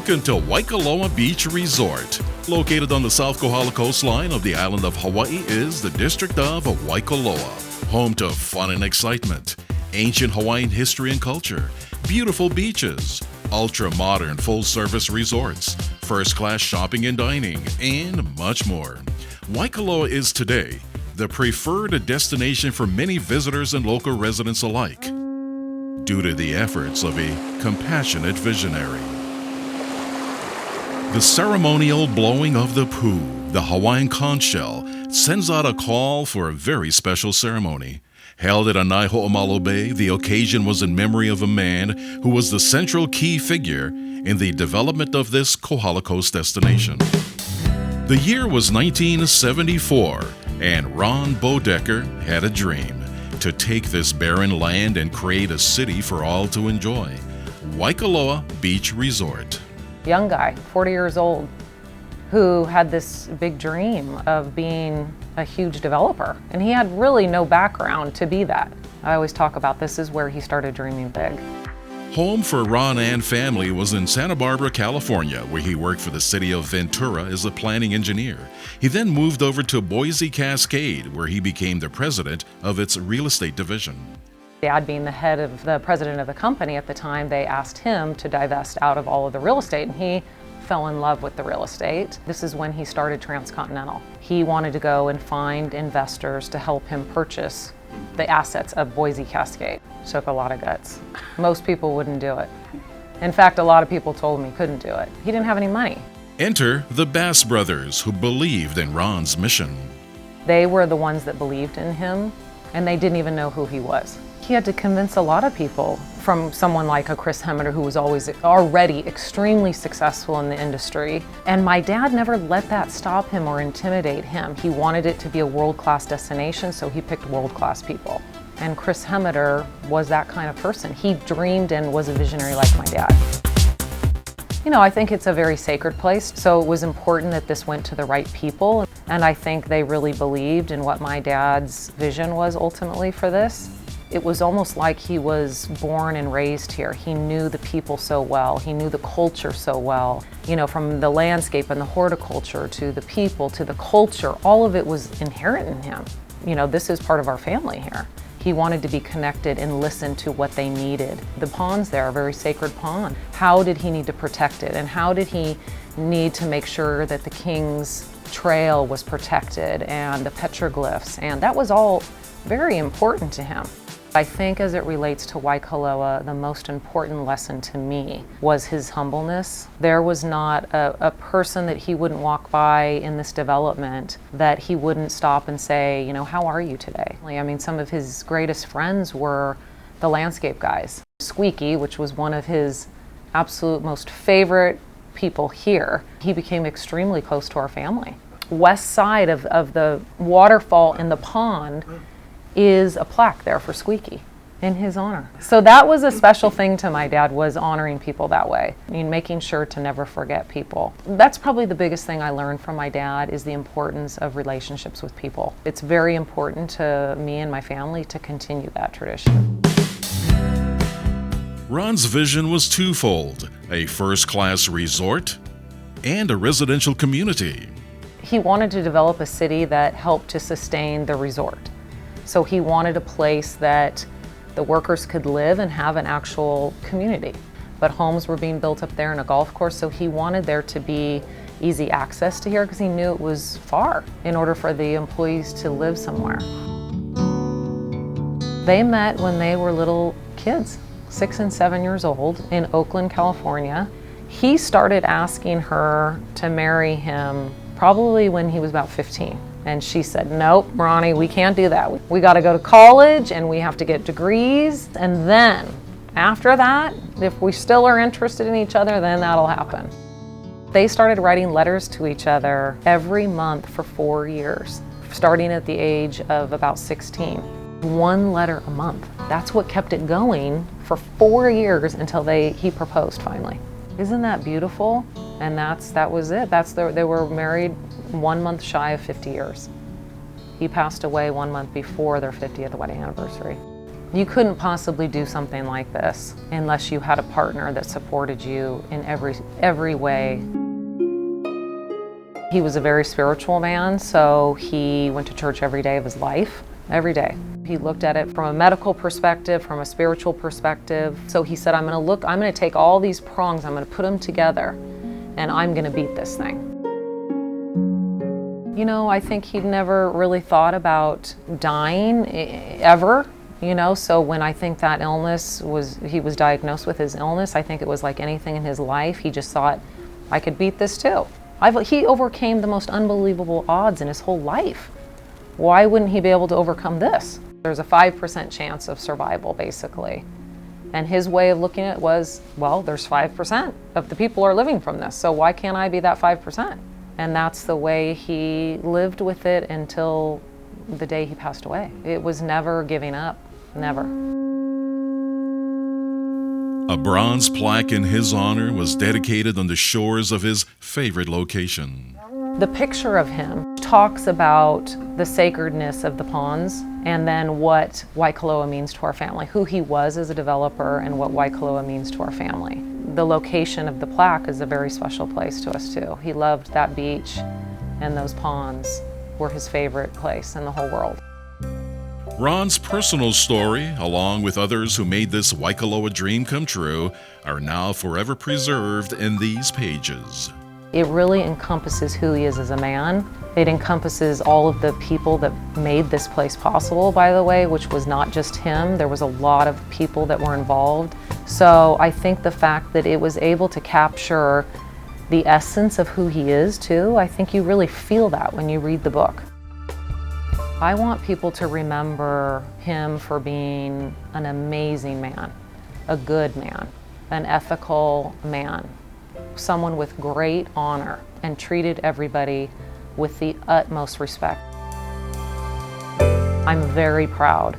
Welcome to Waikoloa Beach Resort. Located on the South Kohala coastline of the island of Hawaii is the district of Waikoloa, home to fun and excitement, ancient Hawaiian history and culture, beautiful beaches, ultra-modern full-service resorts, first-class shopping and dining, and much more. Waikoloa is today the preferred destination for many visitors and local residents alike, due to the efforts of a compassionate visionary. The ceremonial blowing of the poo, the Hawaiian conch shell, sends out a call for a very special ceremony. Held at Ana'iho'omalo Bay, the occasion was in memory of a man who was the central key figure in the development of this Kohala Coast destination. The year was 1974, and Ron Boeddeker had a dream to take this barren land and create a city for all to enjoy. Waikoloa Beach Resort. Young guy, 40 years old, who had this big dream of being a huge developer. And he had really no background to be that. I always talk about this is where he started dreaming big. Home for Ron and family was in Santa Barbara, California, where he worked for the city of Ventura as a planning engineer. He then moved over to Boise Cascade, where he became the president of its real estate division. Dad being the president of the company at the time, they asked him to divest out of all of the real estate, and he fell in love with the real estate. This is when he started Transcontinental. He wanted to go and find investors to help him purchase the assets of Boise Cascade. Took a lot of guts. Most people wouldn't do it. In fact, a lot of people told me he couldn't do it. He didn't have any money. Enter the Bass brothers, who believed in Ron's mission. They were the ones that believed in him, and they didn't even know who he was. He had to convince a lot of people, from someone like a Chris Hemmeter, who was already extremely successful in the industry. And my dad never let that stop him or intimidate him. He wanted it to be a world-class destination, so he picked world-class people. And Chris Hemmeter was that kind of person. He dreamed and was a visionary like my dad. You know, I think it's a very sacred place, so it was important that this went to the right people. And I think they really believed in what my dad's vision was ultimately for this. It was almost like he was born and raised here. He knew the people so well. He knew the culture so well. You know, from the landscape and the horticulture to the people to the culture, all of it was inherent in him. You know, this is part of our family here. He wanted to be connected and listen to what they needed. The ponds there are a very sacred pond. How did he need to protect it? And how did he need to make sure that the King's Trail was protected and the petroglyphs? And that was all very important to him. I think as it relates to Waikoloa, the most important lesson to me was his humbleness. There was not a person that he wouldn't walk by in this development that he wouldn't stop and say, you know, how are you today? I mean, some of his greatest friends were the landscape guys. Squeaky, which was one of his absolute most favorite people here, he became extremely close to our family. West side of the waterfall in the pond is a plaque there for Squeaky in his honor. So that was a special thing to my dad, was honoring people that way. I mean, making sure to never forget people. That's probably the biggest thing I learned from my dad, is the importance of relationships with people. It's very important to me and my family to continue that tradition. Ron's vision was twofold: a first-class resort and a residential community. He wanted to develop a city that helped to sustain the resort. So he wanted a place that the workers could live and have an actual community. But homes were being built up there and a golf course, so he wanted there to be easy access to here because he knew it was far in order for the employees to live somewhere. They met when they were little kids, 6 and 7 years old, in Oakland, California. He started asking her to marry him probably when he was about 15. And she said, nope, Ronnie, we can't do that. We got to go to college and we have to get degrees. And then after that, if we still are interested in each other, then that'll happen. They started writing letters to each other every month for 4 years, starting at the age of about 16. 1 letter a month. That's what kept it going for 4 years until he proposed finally. Isn't that beautiful? And that was it. They were married 1 month shy of 50 years. He passed away 1 month before their 50th wedding anniversary. You couldn't possibly do something like this unless you had a partner that supported you in every way. He was a very spiritual man, so he went to church every day of his life, every day. He looked at it from a medical perspective, from a spiritual perspective. So he said, I'm gonna take all these prongs, I'm gonna put them together, and I'm gonna beat this thing. You know, I think he'd never really thought about dying, ever. You know, so when I think that he was diagnosed with his illness, I think it was like anything in his life. He just thought, I could beat this too. He overcame the most unbelievable odds in his whole life. Why wouldn't he be able to overcome this? There's a 5% chance of survival, basically. And his way of looking at it was, well, there's 5% of the people are living from this, so why can't I be that 5%? And that's the way he lived with it until the day he passed away. It was never giving up. Never. A bronze plaque in his honor was dedicated on the shores of his favorite location. The picture of him talks about the sacredness of the ponds and then what Waikoloa means to our family, who he was as a developer and what Waikoloa means to our family. The location of the plaque is a very special place to us too. He loved that beach, and those ponds were his favorite place in the whole world. Ron's personal story, along with others who made this Waikoloa dream come true, are now forever preserved in these pages. It really encompasses who he is as a man. It encompasses all of the people that made this place possible, by the way, which was not just him. There was a lot of people that were involved. So I think the fact that it was able to capture the essence of who he is, too, I think you really feel that when you read the book. I want people to remember him for being an amazing man, a good man, an ethical man, someone with great honor and treated everybody with the utmost respect. I'm very proud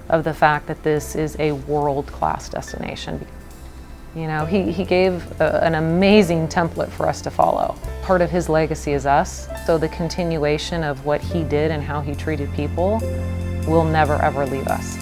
of the fact that this is a world-class destination. You know, he gave an amazing template for us to follow. Part of his legacy is us, so the continuation of what he did and how he treated people will never ever leave us.